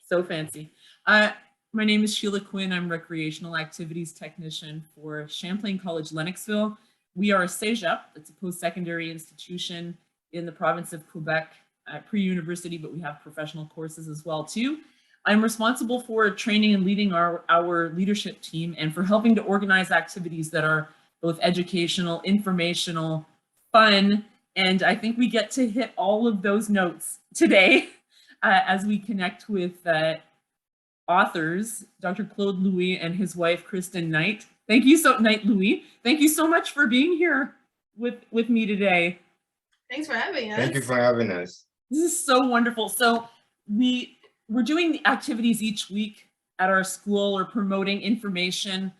So fancy. My name is Sheila Quinn. I'm recreational activities technician for Champlain College, Lennoxville. We are a CEGEP, it's a post-secondary institution in the province of Quebec, pre-university, but we have professional courses as well too. I'm responsible for training and leading our leadership team and for helping to organize activities that are both educational, informational, fun, and I think we get to hit all of those notes today as we connect with authors, Dr. Claude Louis and his wife, Kristin Knight. Thank you Louis. Thank you so much for being here with me today. Thanks for having us. Thank you for having us. This is so wonderful. So we're doing activities each week at our school or promoting information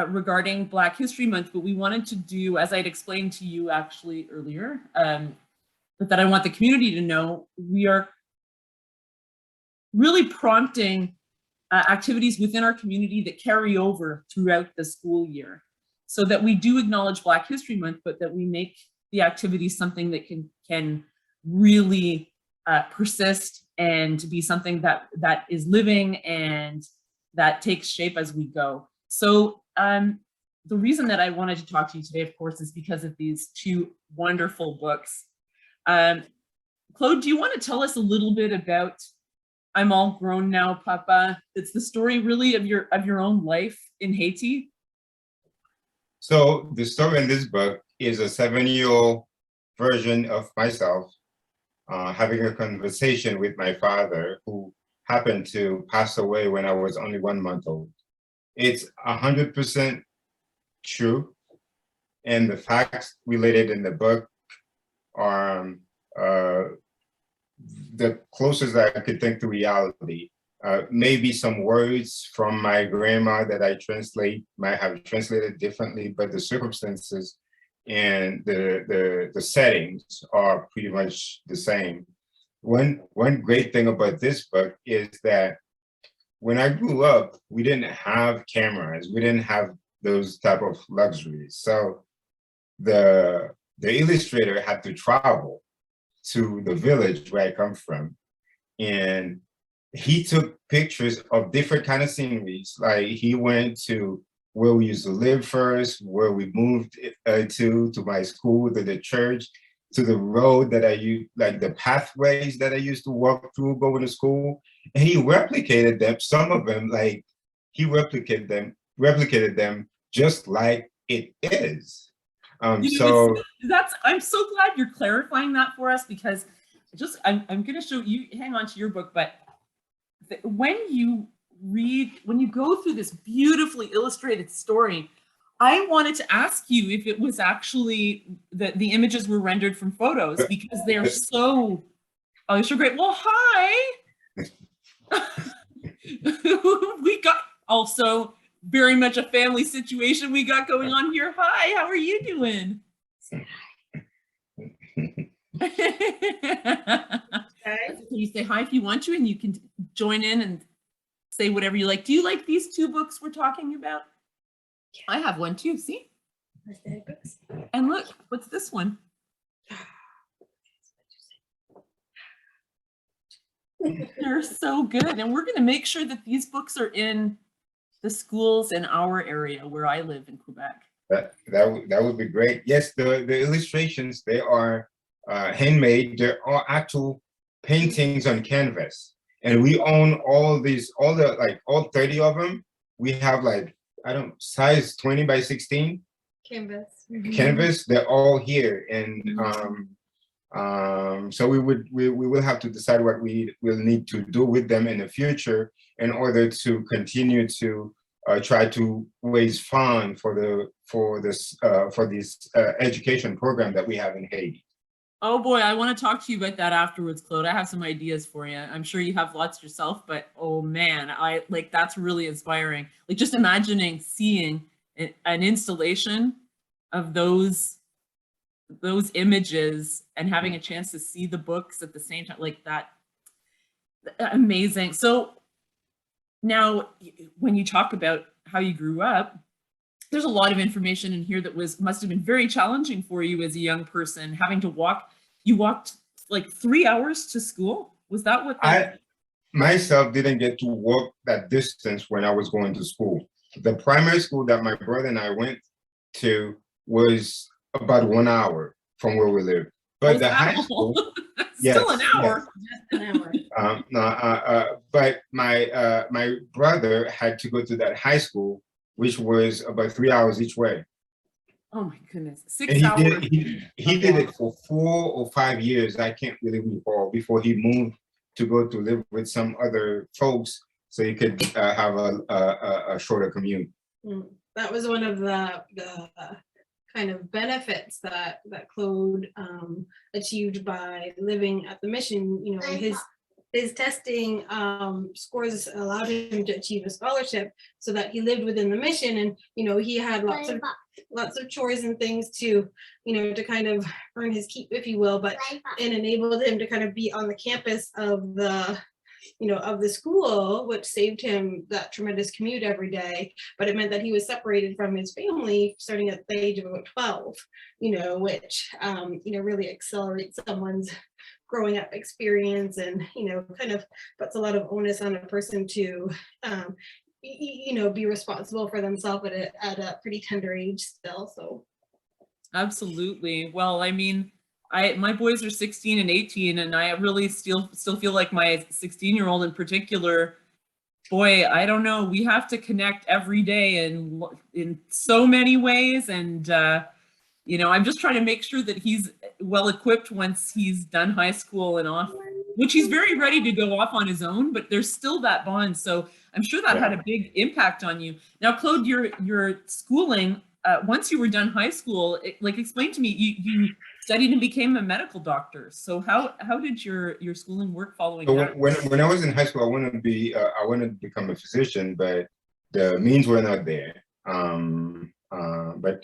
regarding Black History Month, but we wanted to do, as I'd explained to you actually earlier, but that I want the community to know, we are really prompting activities within our community that carry over throughout the school year, so that we do acknowledge Black History Month, but that we make the activities something that can really persist and be something that is living and that takes shape as we go. So the reason that I wanted to talk to you today, of course, is because of these two wonderful books. Claude, do you want to tell us a little bit about I'm All Grown Now, Papa? It's the story really of your own life in Haiti. So the story in this book is a 7-year-old version of myself having a conversation with my father, who happened to pass away when I was only 1 month old. It's 100% true, and the facts related in the book are the closest I could think to reality. Maybe some words from my grandma that I might have translated differently, but the circumstances and the settings are pretty much the same. One great thing about this book is that when I grew up, we didn't have cameras. We didn't have those type of luxuries. So the illustrator had to travel to the village where I come from, and he took pictures of different kind of sceneries. Like he went to where we used to live first, where we moved to my school, to the church, to the road that I used, like the pathways that I used to walk through going to school. And he replicated them, some of them, like he replicated them just like it is. I'm so glad you're clarifying that for us, because I'm going to show you, hang on to your book, but when you go through this beautifully illustrated story, I wanted to ask you if it was actually the images were rendered from photos, because they're so great. Well, hi. We got also very much a family situation we got going on here. Hi, how are you doing? You say hi if you want to, and you can join in and say whatever you like. Do you like these two books we're talking about? Yeah. I have one too, see? And look, what's this one? They're so good. And we're going to make sure that these books are in the schools in our area where I live in Quebec. That would be great. Yes, the illustrations, they are handmade. They're all actual paintings on canvas. And we own all 30 of them. We have like, size 20 by 16. Canvas. Canvas, they're all here. And so we will have to decide what we will need to do with them in the future in order to continue to try to raise funds for this education program that we have in Haiti. Oh boy, I want to talk to you about that afterwards, Claude. I have some ideas for you. I'm sure you have lots yourself, but oh man, that's really inspiring. Like just imagining seeing an installation of those images and having a chance to see the books at the same time, like that, amazing. So now when you talk about how you grew up, there's a lot of information in here that must have been very challenging for you as a young person, having to walk. You walked like 3 hours to school. Was that what? myself didn't get to walk that distance when I was going to school. The primary school that my brother and I went to was about 1 hour from where we live. But the high school, Still an yes, hour. Just an hour. but my brother had to go to that high school, which was about 3 hours each way. Oh my goodness, And 6 hours. he did it for 4 or 5 years. I can't really recall, before he moved to go to live with some other folks, so he could have a shorter commute. That was one of the kind of benefits that Claude achieved by living at the mission. You know, his testing scores allowed him to achieve a scholarship, so that he lived within the mission, and you know, he had lots of chores and things to, you know, to kind of earn his keep, if you will, but it enabled him to kind of be on the campus of the, you know, of the school, which saved him that tremendous commute every day. But it meant that he was separated from his family starting at the age of about 12, you know, which, you know, really accelerates someone's growing up experience, and, you know, kind of puts a lot of onus on a person to, you know, be responsible for themselves at a pretty tender age still. So. Absolutely. Well, I mean, my boys are 16 and 18, and I really still feel like my 16-year-old in particular, boy, I don't know, we have to connect every day in so many ways. And, you know, I'm just trying to make sure that he's well equipped once he's done high school and off, which he's very ready to go off on his own, but there's still that bond. So I'm sure that had a big impact on you. Now, Claude, your schooling, once you were done high school, like, explain to me, you studied and became a medical doctor. So how did your schooling work following that? When I was in high school, I wanted to become a physician, but the means were not there. But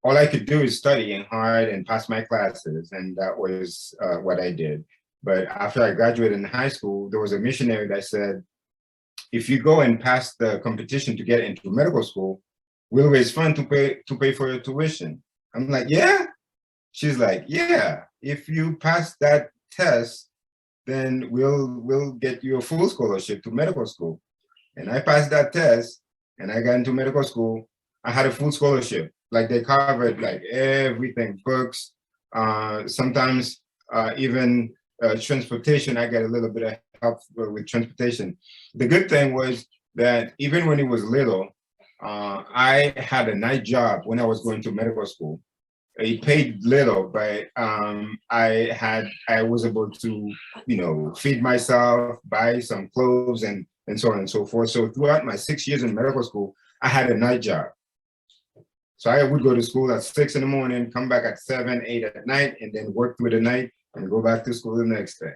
all I could do is study hard and pass my classes, and that was what I did. But after I graduated in high school, there was a missionary that said, if you go and pass the competition to get into medical school, we'll raise funds to pay for your tuition. I'm like, yeah? She's like, yeah, if you pass that test, then we'll get you a full scholarship to medical school. And I passed that test and I got into medical school. I had a full scholarship. Like, they covered like everything, books, sometimes even transportation. I got a little bit of help with transportation. The good thing was that even when he was little, I had a night job when I was going to medical school. It paid little, but I was able to, you know, feed myself, buy some clothes, and so on and so forth. So throughout my 6 years in medical school, I had a night job. So I would go to school at 6 in the morning, come back at 7, 8 at night, and then work through the night and go back to school the next day.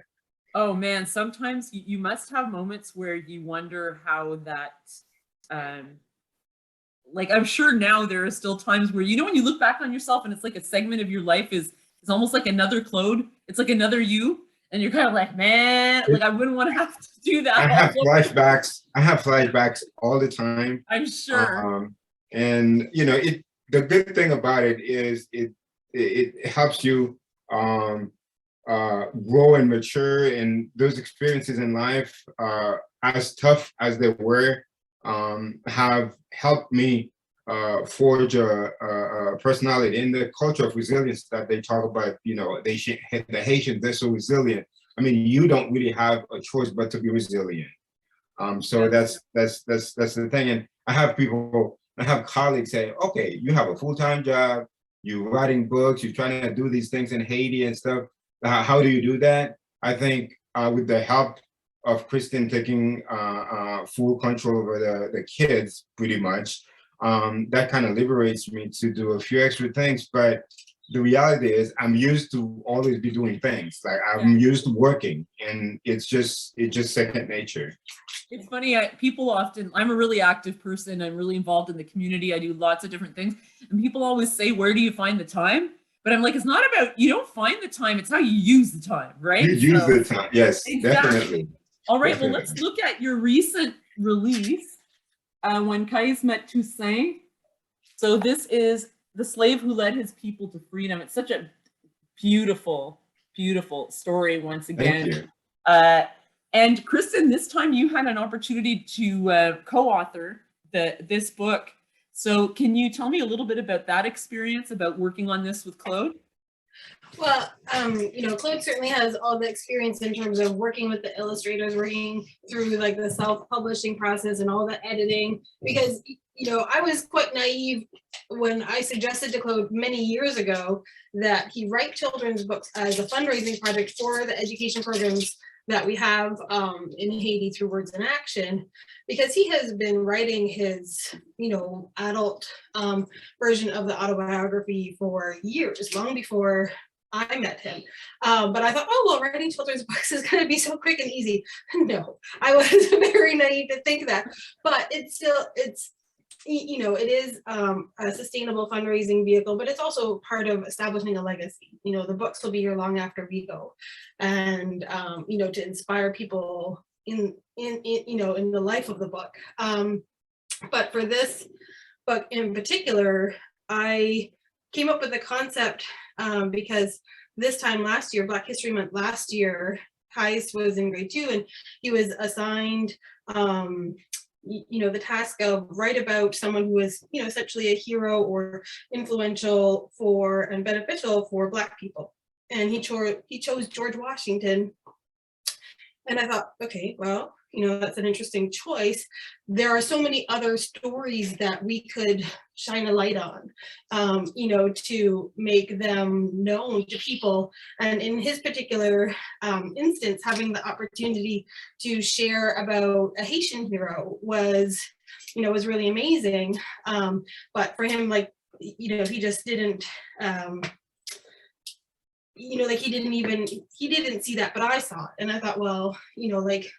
Oh man, sometimes you must have moments where you wonder how that, like, I'm sure now there are still times where, you know, when you look back on yourself and it's like a segment of your life is almost like another Claude, it's like another you, and you're kind of like, man, like, I wouldn't want to have to do that. I have flashbacks all the time. I'm sure. And you know, the good thing about it is it helps you grow and mature, and those experiences in life, as tough as they were, have helped me forge a personality in the culture of resilience that they talk about. You know, the Haitians, they're so resilient. I mean, you don't really have a choice but to be resilient. So that's the thing. And I have colleagues say, okay, you have a full-time job, you're writing books, you're trying to do these things in Haiti and stuff. How do you do that? I think with the help of Kristin taking full control over the kids, pretty much, that kind of liberates me to do a few extra things. But the reality is, I'm used to always be doing things. Like, I'm used to working, and it's just second nature. It's funny, I'm a really active person. I'm really involved in the community. I do lots of different things. And people always say, where do you find the time? But I'm like, it's not about, you don't find the time, it's how you use the time, right? You use the time, yes, exactly. Definitely. All right, definitely. Well, let's look at your recent release, When Kais Met Toussaint. So this is The Slave Who Led His People to Freedom. It's such a beautiful, beautiful story once again. And Kristin, this time you had an opportunity to co-author this book. So can you tell me a little bit about that experience, about working on this with Claude? Well, Claude certainly has all the experience in terms of working with the illustrators, working through like the self-publishing process and all the editing, because, I was quite naive when I suggested to Claude many years ago that he write children's books as a fundraising project for the education programs that we have in Haiti through Words in Action, because he has been writing his, adult version of the autobiography for years, long before I met him. But I thought, oh, well, writing children's books is going to be so quick and easy. No, I was very naive to think that, but it is a sustainable fundraising vehicle, but it's also part of establishing a legacy. The books will be here long after we go, and to inspire people in the life of the book. But for this book in particular, I came up with the concept because this time last year, Black History Month last year, Kais was in grade 2 and he was assigned the task of write about someone who was, essentially a hero or influential for and beneficial for Black people. And he chose George Washington. And I thought, okay, well, that's an interesting choice. There are so many other stories that we could shine a light on, to make them known to people. And in his particular instance, having the opportunity to share about a Haitian hero was really amazing. But for him, he just didn't, he didn't see that, but I saw it. And I thought, well,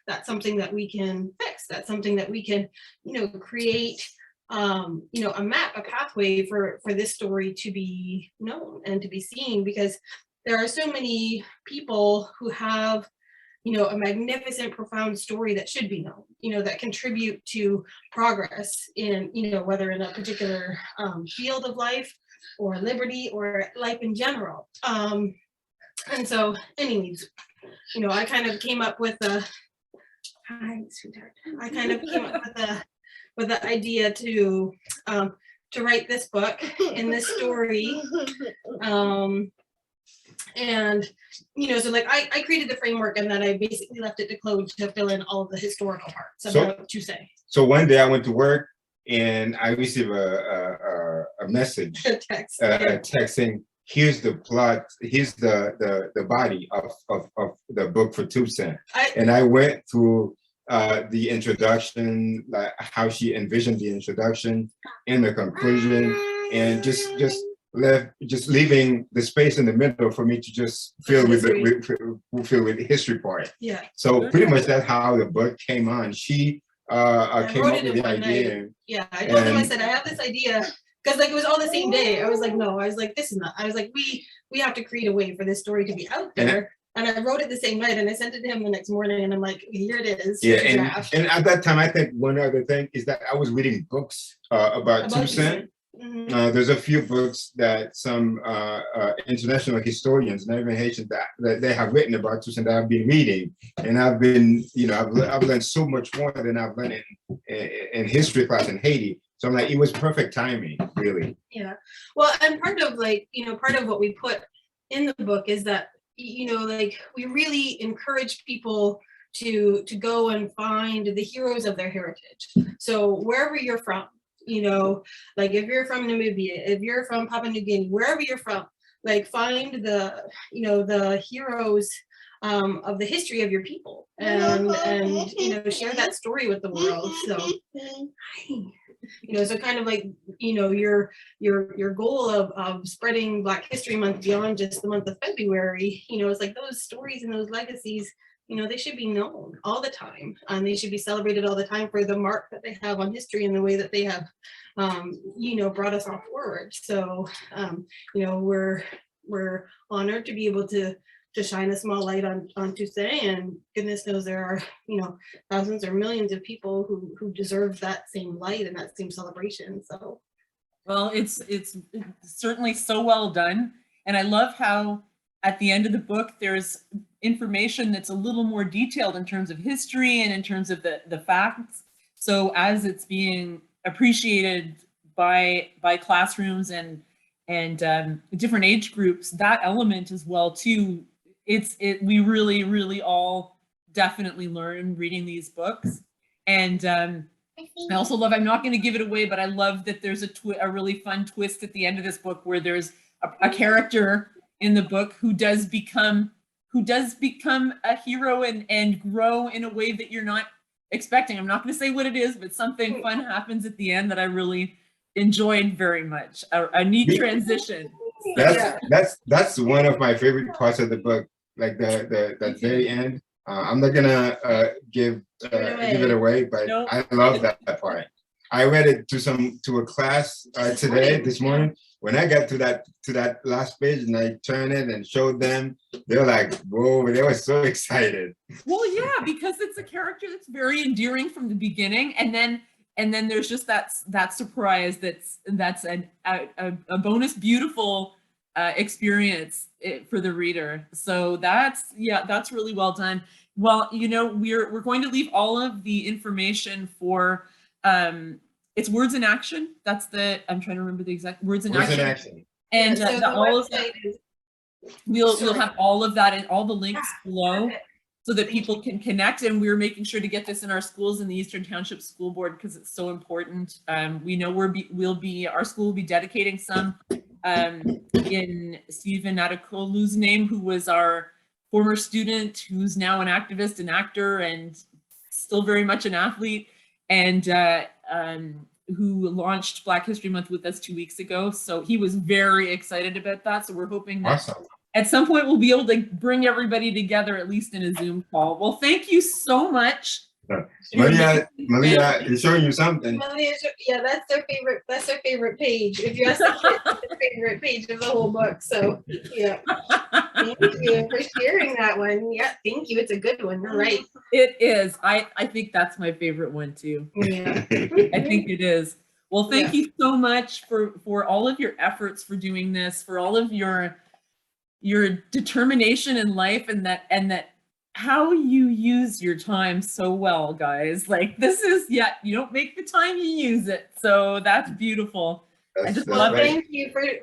that's something that we can fix. That's something that we can, create, a map, a pathway for this story to be known and to be seen, because there are so many people who have, a magnificent, profound story that should be known, that contribute to progress in, whether in a particular field of life or liberty or life in general. And so anyways, I kind of came up with hi, sweetheart. I kind of came up with the idea to write this book in this story. And so I created the framework, and then I basically left it to Claude to fill in all of the historical parts about Toussaint. So one day I went to work and I received a message, a text saying, here's the plot, here's the body of the book for Toussaint. And I went through the introduction, like how she envisioned the introduction and the conclusion, and just leaving the space in the middle for me to just fill with the history part. Yeah. So pretty much that's how the book came on. She came up with the idea. Yeah, I told him, I said, I have this idea. Because it was all the same day. I was like, no, this is not. I was like, we have to create a way for this story to be out there. And I wrote it the same night, and I sent it to him the next morning, and I'm like, here it is. Yeah, and at that time, I think one other thing is that I was reading books about Toussaint. Mm-hmm. There's a few books that some international historians, not even Haitians, that they have written about Toussaint that I've been reading, and I've been, I've learned so much more than I've learned in history class in Haiti. So I'm like, it was perfect timing, really. Yeah. Well, and part of what we put in the book is that, we really encourage people to go and find the heroes of their heritage. So wherever you're from, if you're from Namibia, if you're from Papua New Guinea, wherever you're from, find the heroes of the history of your people, and share that story with the world. So kind of your goal of spreading Black History Month beyond just the month of February, it's like those stories and those legacies, they should be known all the time, and they should be celebrated all the time for the mark that they have on history and the way that they have, brought us all forward. So, we're honored to be able to shine a small light on Toussaint, and goodness knows there are, thousands or millions of people who deserve that same light and that same celebration. So, well, it's certainly so well done, and I love how at the end of the book there's information that's a little more detailed in terms of history and in terms of the facts. So as it's being appreciated by classrooms and different age groups, that element as well too, we really all definitely learn reading these books. And I also love, I'm not going to give it away, but I love that there's a really fun twist at the end of this book where there's a character in the book who does become a hero and grow in a way that you're not expecting. I'm not going to say what it is, but something fun happens at the end that I really enjoyed very much. A neat transition. That's one of my favorite parts of the book, like the very end. I'm not gonna give it away, but No. I love that part. I read it to a class this morning. When I got to that last page and I turned it and showed them, they're like, whoa, they were so excited. Well, yeah, because it's a character that's very endearing from the beginning, and then there's just that surprise that's a bonus beautiful experience for the reader. So that's really well done. Well, you know, we're going to leave all of the information for it's Words in Action. That's I'm trying to remember the exact Words in Action. And so all of that, we'll have all of that and all the links below so that people can connect. And we're making sure to get this in our schools in the Eastern Township School Board because it's so important. We know our school will be dedicating some in Stephen Adekolu's name, who was our former student, who's now an activist and actor and still very much an athlete, and who launched Black History Month with us 2 weeks ago. So he was very excited about that. So we're hoping that at some point we'll be able to bring everybody together, at least in a Zoom call. Well, thank you so much. Malia is showing you something. Malia, yeah, that's their favorite. That's their favorite page. If you ask the kids, it's their favorite page of the whole book. So yeah, thank you for sharing that one. Yeah, thank you. It's a good one. You're right. It is. I think that's my favorite one too. Yeah, I think it is. Well, thank you so much for all of your efforts for doing this, for all of your determination in life, and that how you use your time so well, guys. Like this is, you don't make the time, you use it. So that's beautiful. I just love it.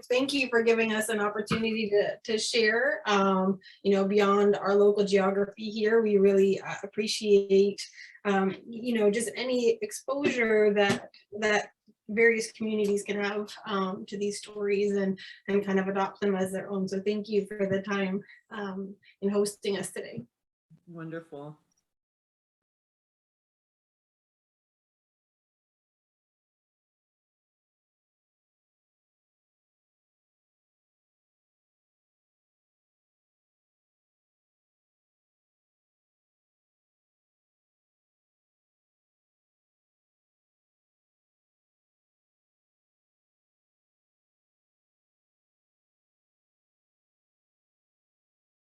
Thank you for giving us an opportunity to share, you know, beyond our local geography here. We really appreciate, you know, just any exposure that various communities can have to these stories and kind of adopt them as their own. So thank you for the time in hosting us today. Wonderful.